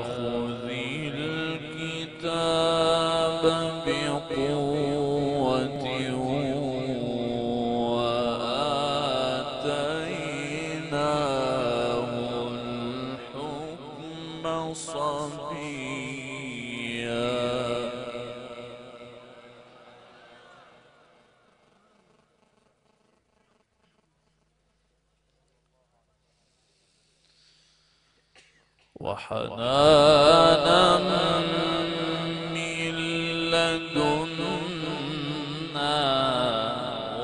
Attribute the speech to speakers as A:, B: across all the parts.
A: خذ الكتاب بقوة وآتيناه الحكم صبيا. وحنانا من لدنا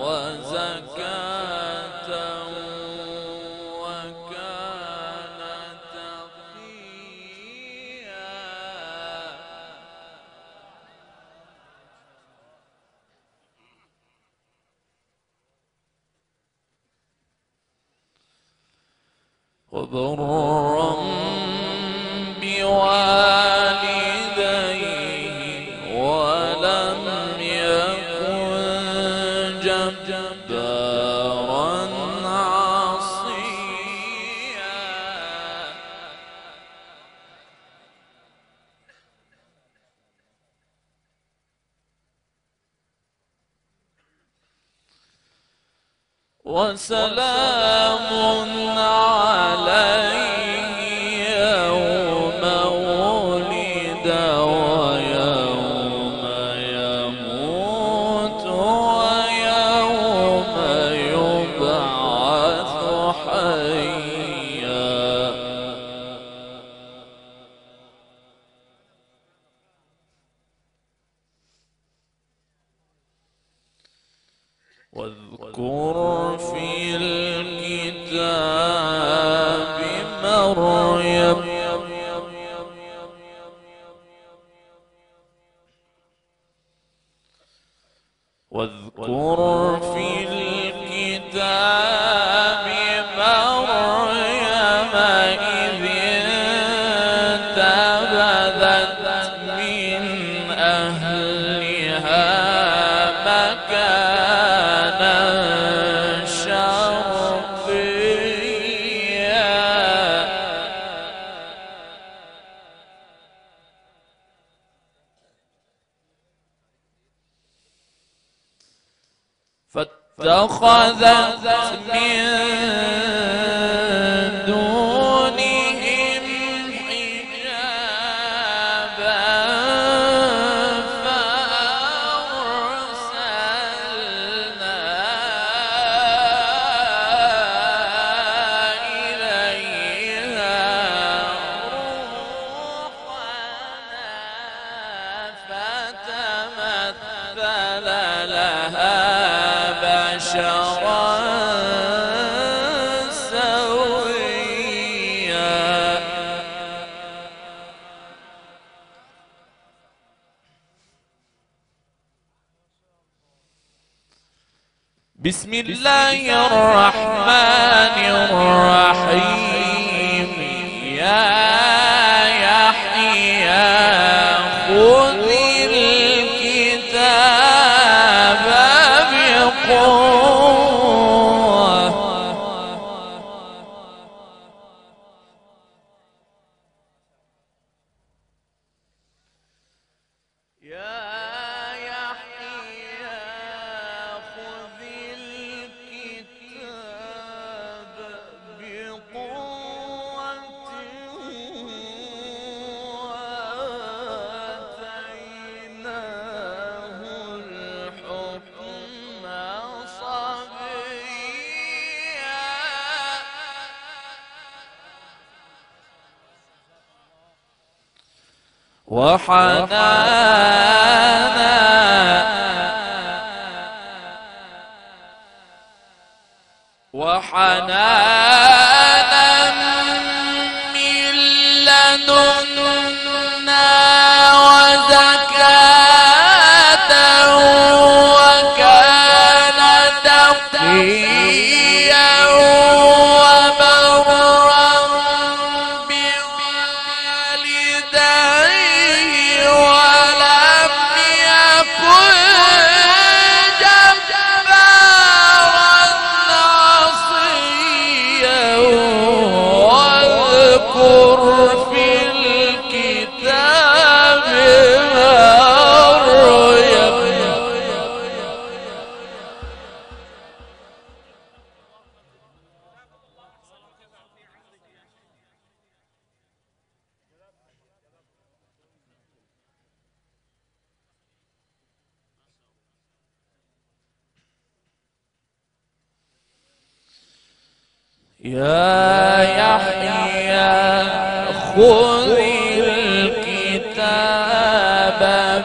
A: وزكاة وكان تقيا. وبرا بوالديه ولم يكن جبارا عصيا. وسلام عليه يوم ولد ويوم يموت ويوم يبعث حيا. واذكر في الكتاب مريم واذكر في الكتاب مريم إذ انتبذت من أهلها مكانا شرقيا. فاتخذت من دونهم حجابا فأرسلنا إليها روحنا فتمثل لها بشرا سويا. بسم الله الرحمن الرحيم. يا يحيى خذ الكتاب بقوة يا يحيى خذ الكتاب بقوة وآتيناه الحكم صبيا. وحنانا من لدنا وزكاة وكان تقيا وبرا بوالديه ولم يكن جبارا عصيا. يا يحيى خذ الكتاب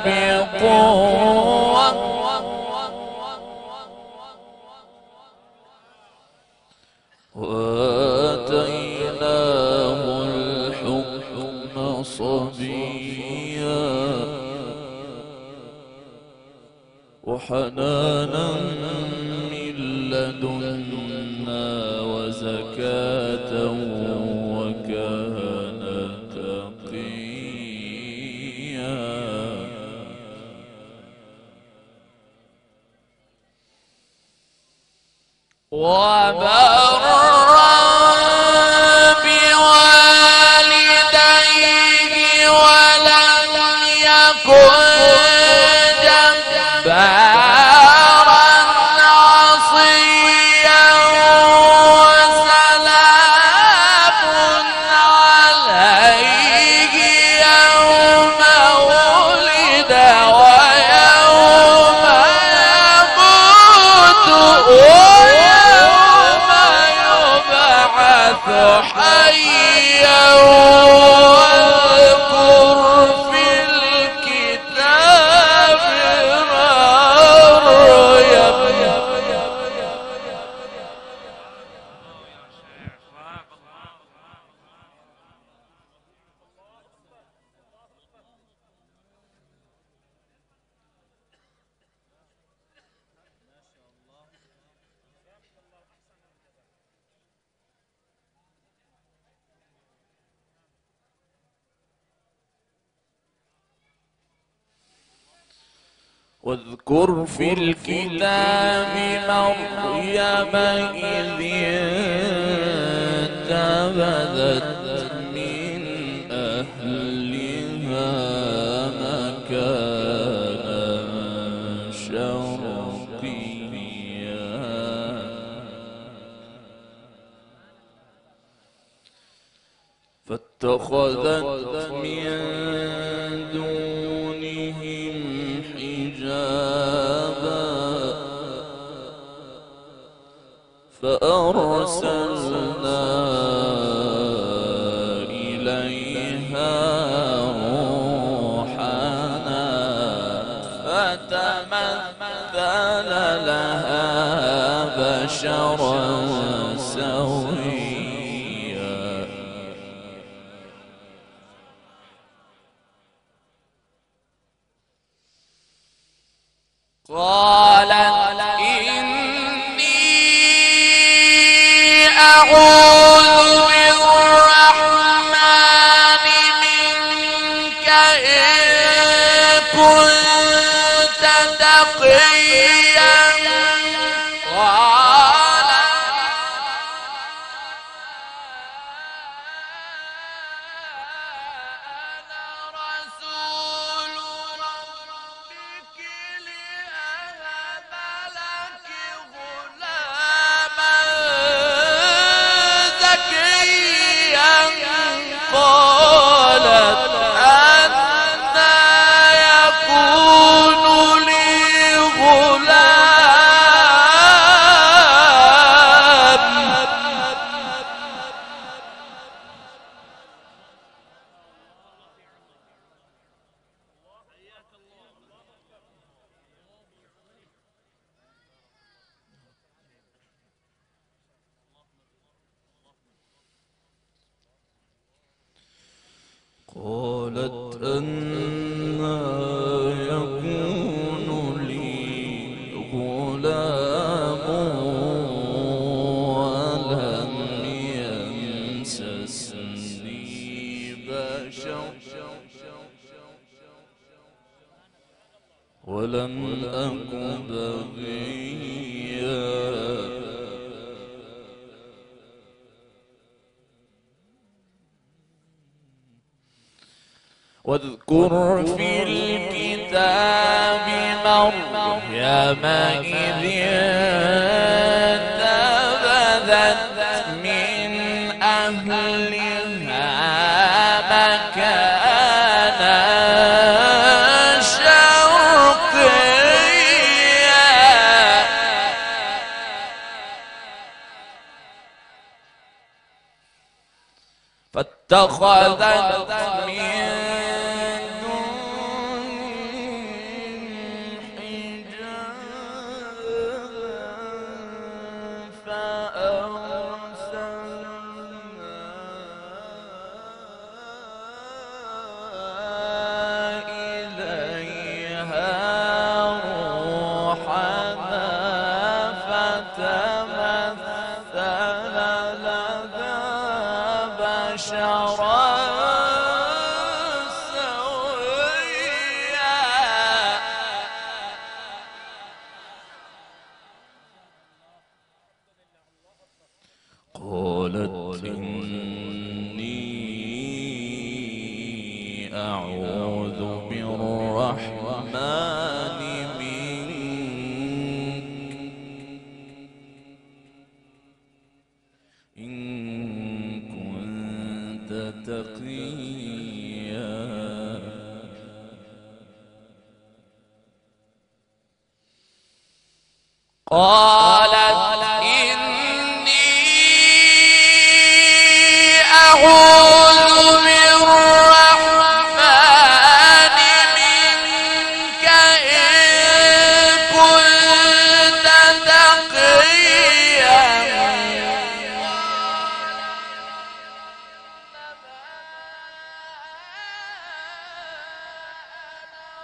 A: بقوة وآتيناه الحكم صبيا وحنانا من لدنا وزكاة وكان تقيا وبرا بوالديه ولم يكن جبارا عصيا وسلام عليه يوم ولد ويوم يموت ويوم يبعث حيا واذكر في الكتاب مريم واذكر في الكتاب مريم إذ انتبذت من أهلها مكانا شرقيا فاتخذت من دونهم حجابا فأرسلنا إليها روحنا فتمثل لها بشرا سويا قالت إني أعوذ بالرحمن منك إن كنت تقيا قال أنا رسول ربك لأهب لك غلاما زكيا قالت أنى يكون لي غلام قالت أنى يكون لي غلام ولم يمسسني بشر ولم أك بغيا واذكر في الكتاب مريم إذ انتبذت من أهلها مكانا شرقيا فاتخذت من دونهم حجابا فأرسلنا إليها روحنا فتمثل لها بشرا سويا قالت إني أعوذ بالرحمن منك إن كنت تقيا قالت إني أعوذ بالرحمن منك إن كنت تقيا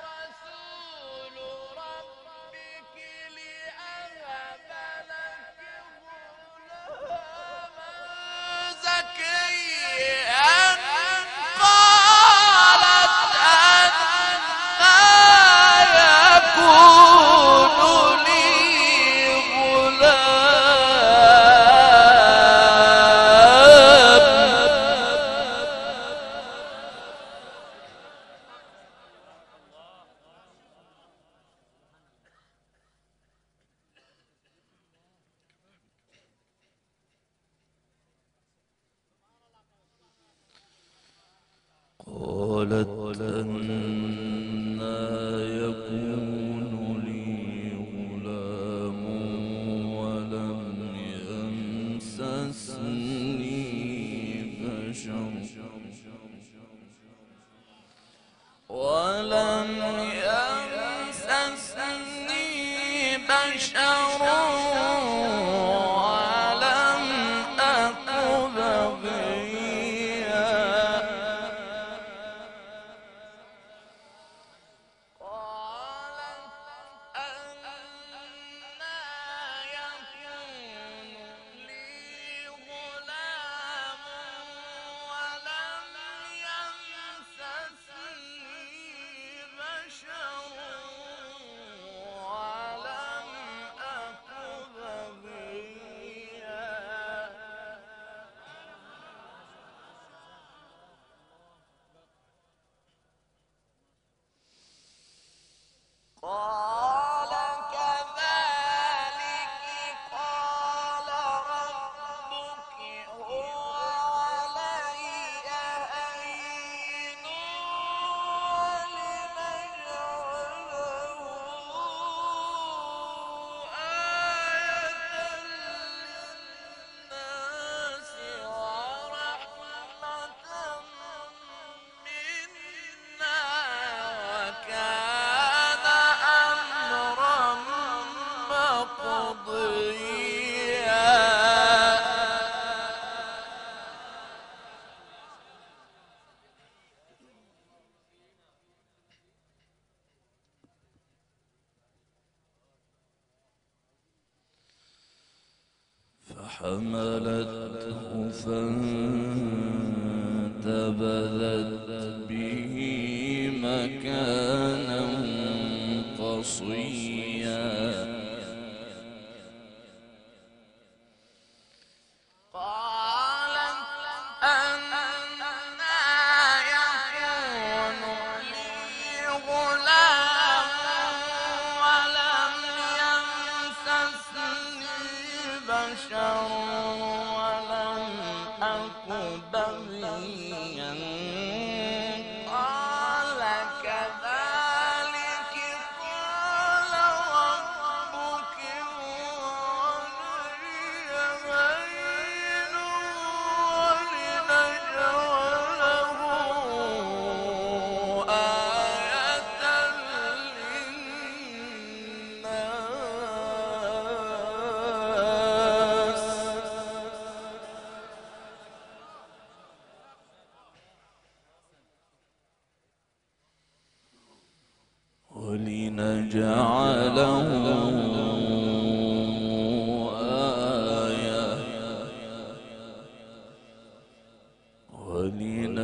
A: رسول ربك لأهب لك غلاما زكيا قالت أنى يكون لي غلام قالت أنى يكون لي غلام ولم يمسسني بشر ولم أك بغيا قالت أنى يكون لي غلام ولم يمسسني بشر ولم أك بغيا قال كذلك قال ربك هو علي هين ولنجعله آية للناس ورحمة منا وكان أمرا مقضيا فحملته فانتبذت به مكانا قصيا قالت أنى يكون لي غلام ولم يمسسني بشر ولم أك بغيا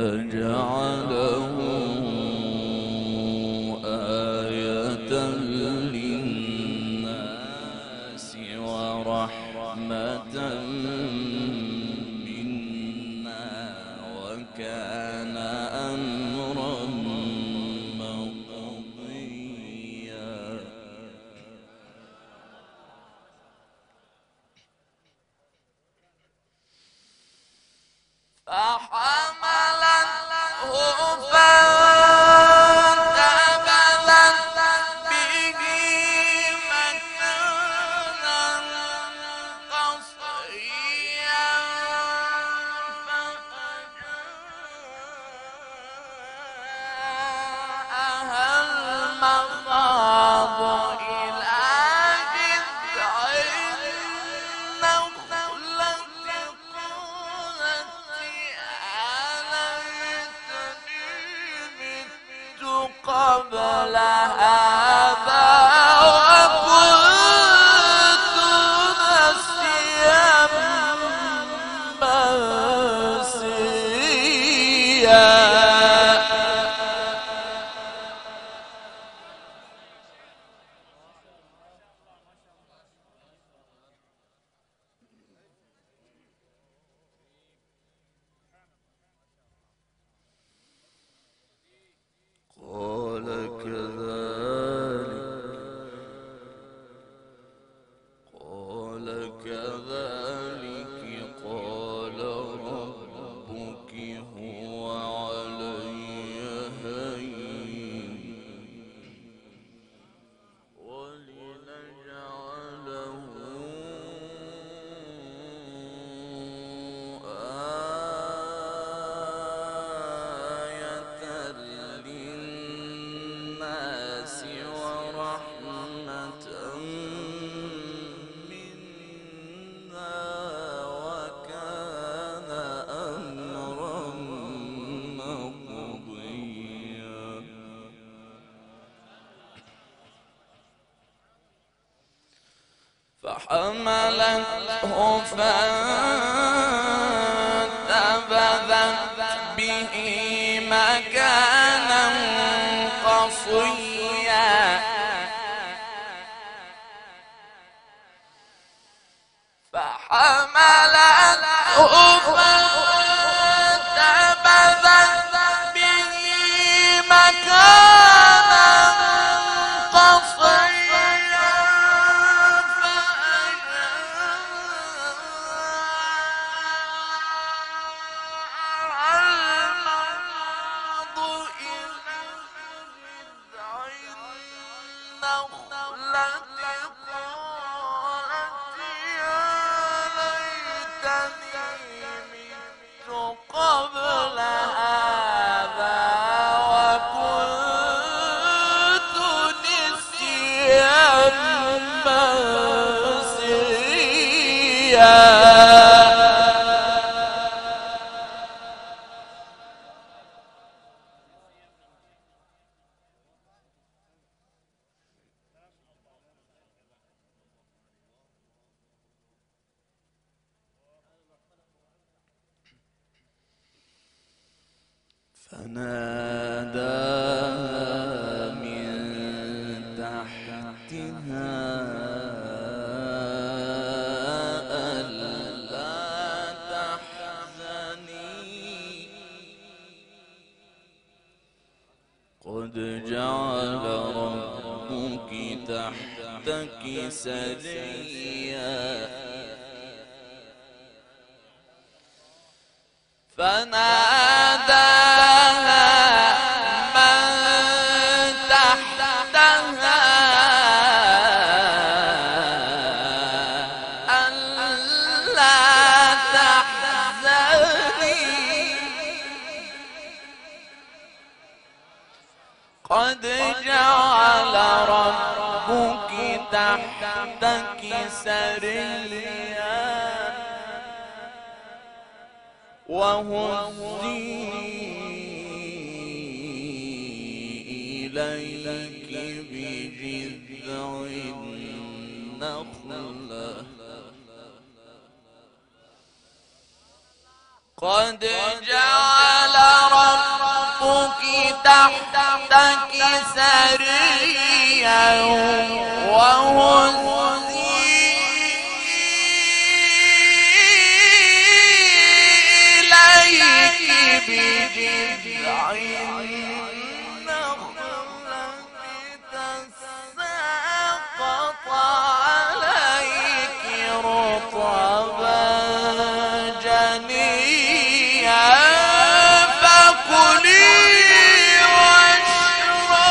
A: ولنجعله آية للناس ورحمة منا وكان أمرا مقضيا. فحملته فانتبذت به مكانا قصيا فأجاءها المخاض إلى جذع النخلة قبل هذا وكنت نسيا منسيا. قال كذلك قال ربك هو علي هين ولنجعله آية للناس ورحمة منا وكان أمرا مقضيا. فحملته فانتبذت به مكانا قصيا فحملته فانتبذت به مكانا قصيا قبل هذا وكنت نسيا منسيا. فناداها من تحتها ألا تحزني قد جعل ربك تحتك سريا. فناداها من تحتها ألا تحزني قد جعل ربك تحتك سريا وهزي إليك بجذع النخلة قد جعل ربك تحتك سريا وهزي إليك بجذع النخلة تساقط عليك رطبا جنيا فكلي واشربي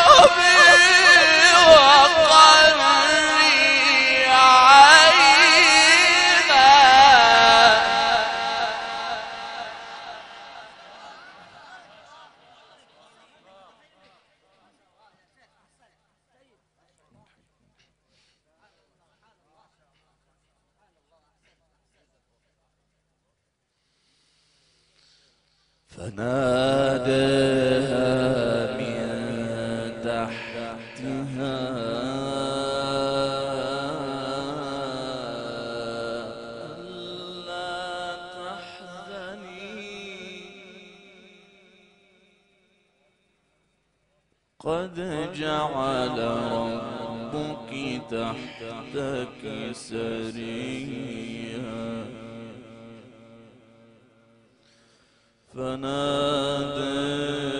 A: وقري عينا فناداها من تحتها ألا تحزني قد جعل ربك تحتك سريا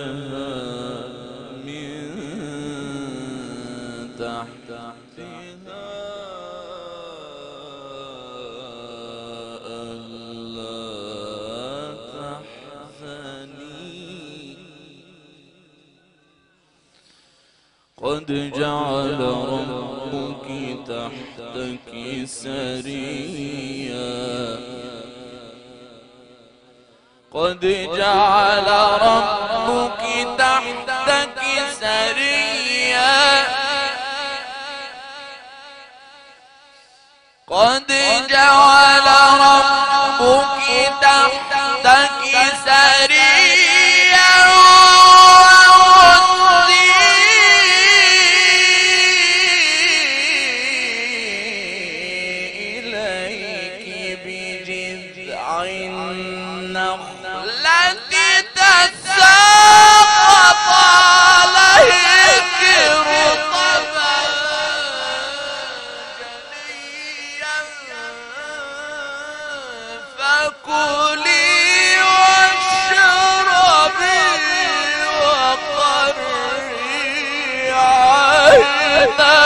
A: فناداها من تحتها ألا تحزني قد جعل ربك تحتك سريا قد جعل ربك تحتك سريا قد جعل ربك تحتك سريا وهزي إليك بجذع النخلة تساقط عليك رطبا جنيا فكلي واشربي وقري عينا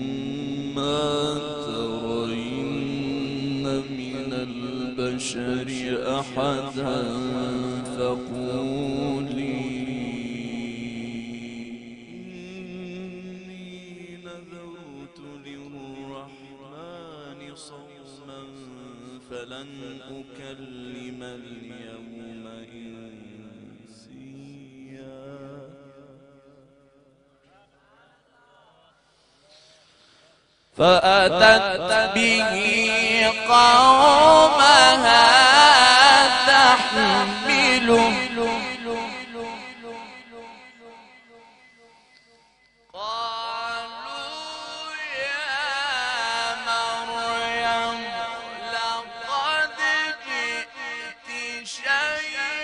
A: فإما ترين من البشر أحدا فقولي إني نذرت للرحمن صوما فلن أكلم اليوم إنسيا فأتت به قومها تحمله قالوا يا مريم لقد جئت شيئا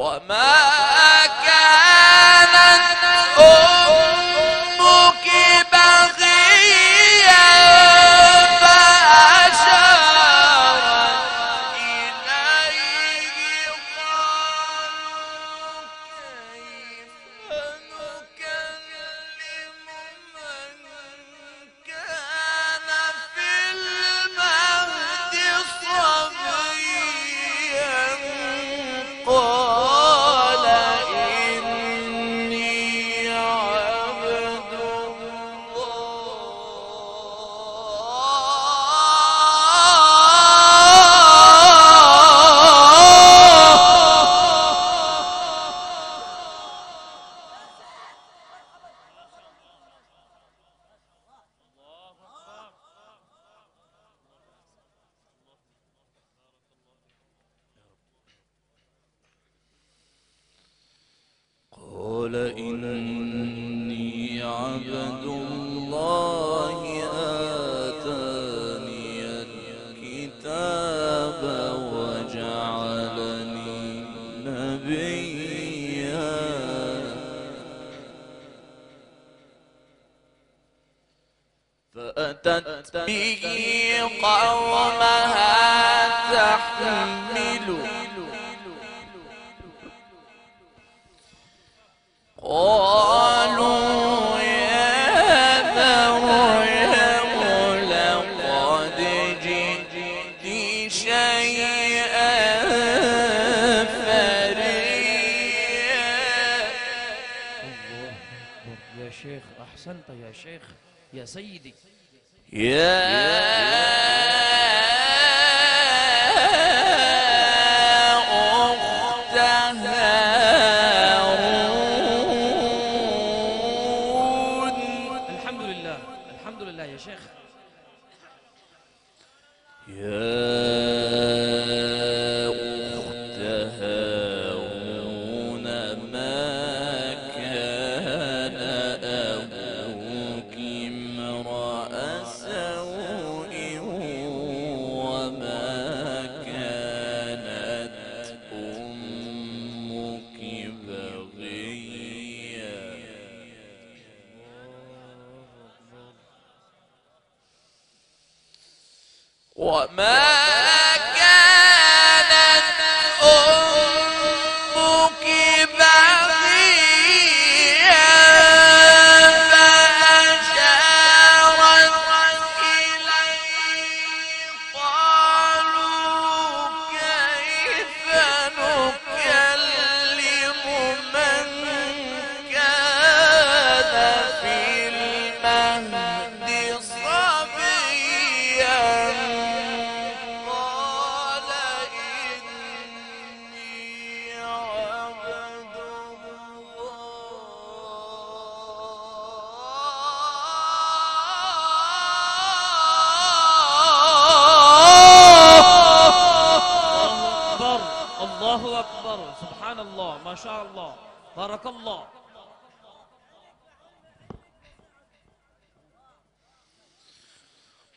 A: وما كانت أمك بغيا فأشارت إليه قالوا كيف نكلم من كان في المهد صبيا قال إني عبد قال إني عبد الله آتاني الكتاب وجعلني نبيا فأتت به قومها تحمله قالوا يا مريم لقد جئت شيئا فريا.
B: يا شيخ أحسنت يا شيخ يا سيدي. الحمد لله يا شيخ.
A: يا أخت هارون ما كان أبوك امرأ سوء وما كانت أمك بغيا. وما كانت أمك بغيا فأشارت إليه قالوا كيف نكلم من كان في المهد صبيا قال إني عبد
B: الله أكبر سبحان الله ما شاء الله بارك الله.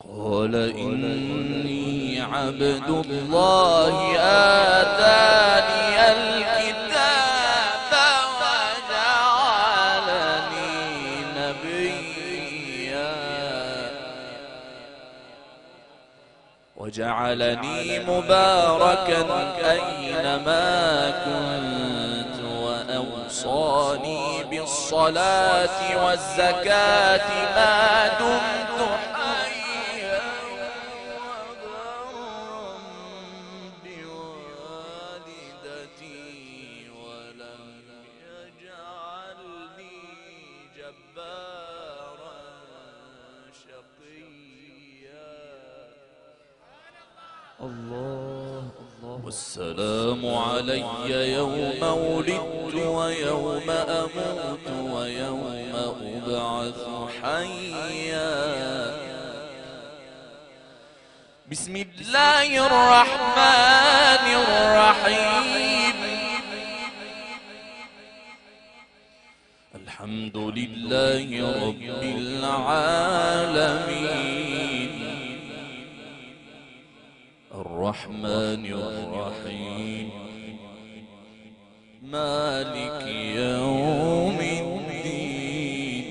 A: قال إني عبد الله آتاني الكتاب وجعلني نبيا وجعلني مباركا أينما كنت وأوصاني بالصلاة والزكاة ما دمت حيا بوالدتي ولم يجعلني جبارا شقيا.
B: الله
A: والسلام علي يوم ولدت ويوم أموت ويوم أبعث حيا. بسم الله الرحمن الرحيم. الحمد لله رب العالمين الرحمن الرحيم مالك يوم الدين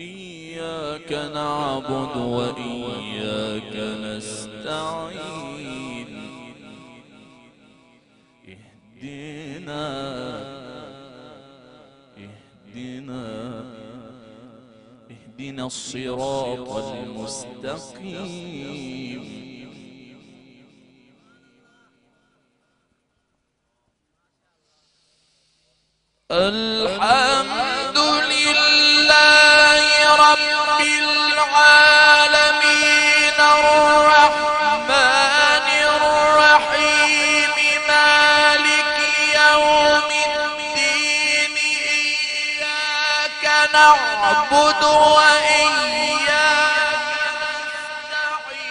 A: إياك نعبد وإياك نستعين اهدنا الصراط المستقيم الحمد لله رب العالمين الرحمن الرحيم مالك يوم الدين إياك نعبد وإياك نستعين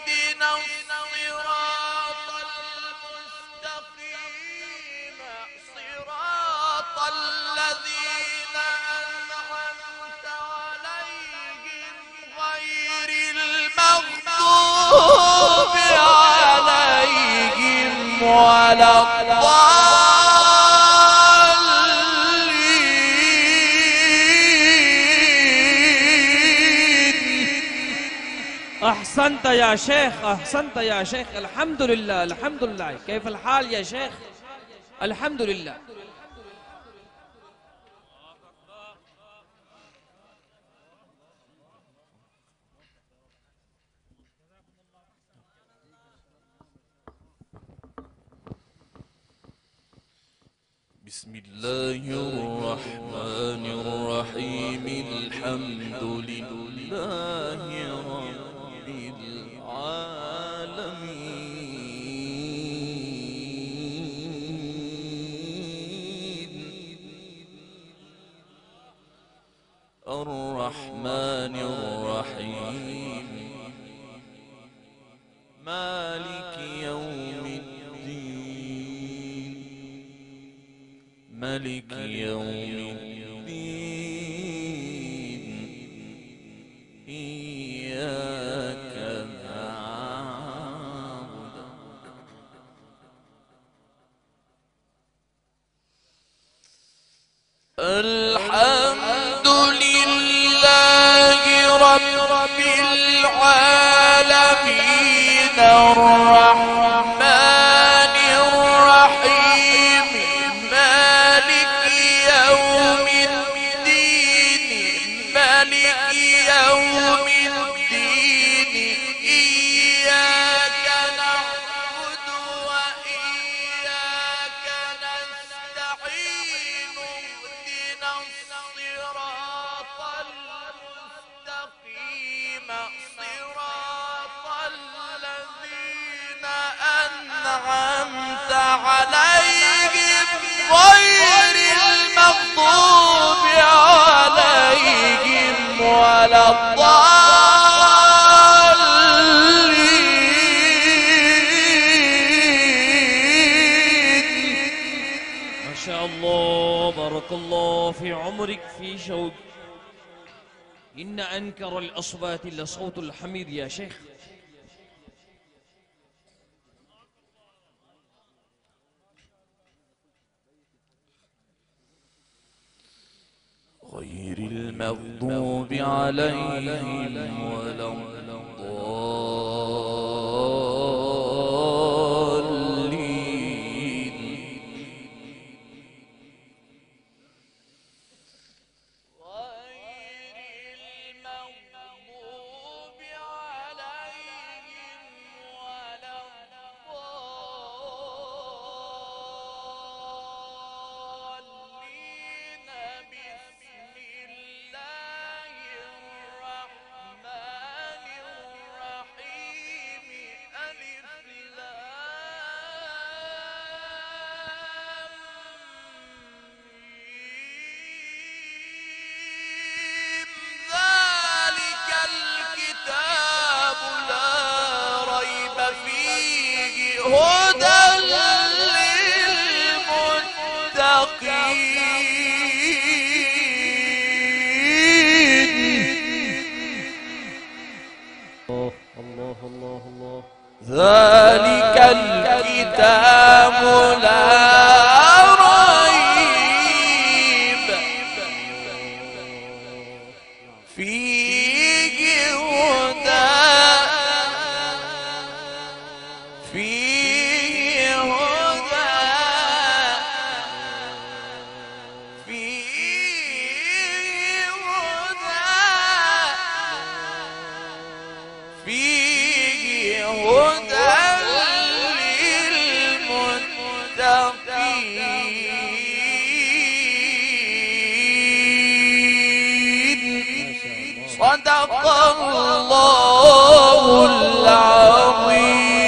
A: اهدنا الصراط المستقيم صراط الذين أنعمت عليهم غير المغضوب عليهم ولا
B: أحسنت يا شيخ، أحسنت يا شيخ. الحمد لله الحمد لله. كيف الحال يا شيخ؟ الحمد لله.
A: بسم الله الرحمن الرحيم الحمد لله رب العالمين الرحمن الرحيم مالك يوم الدين ملك يوم الدين إياك نعبد الحمد لله رب العالمين الرحمن الرحيم مالك يوم الدين مالك يوم الدين إياك نعبد وإياك نستعين اهدنا الصراط المستقيم صراط الذين أنعمت عليهم غير المغضوب عليهم ولا الضالين.
B: ما شاء الله، بارك الله في عمرك في شوق. إن أنكر الأصوات لصوت الحمير يا شيخ.
A: غير المغضوب عليهم ولا الضالين. غير المغضوب عليهم ولا الضالين. بسم الله الرحمن الرحيم ألف لام ميم ذلك الكتاب لا ريب فيه هدى للمتقين. ذلك الكتاب لا فيه هدى فيه هدى فيه هدى فيه هدى للمتقين صدق الله العظيم.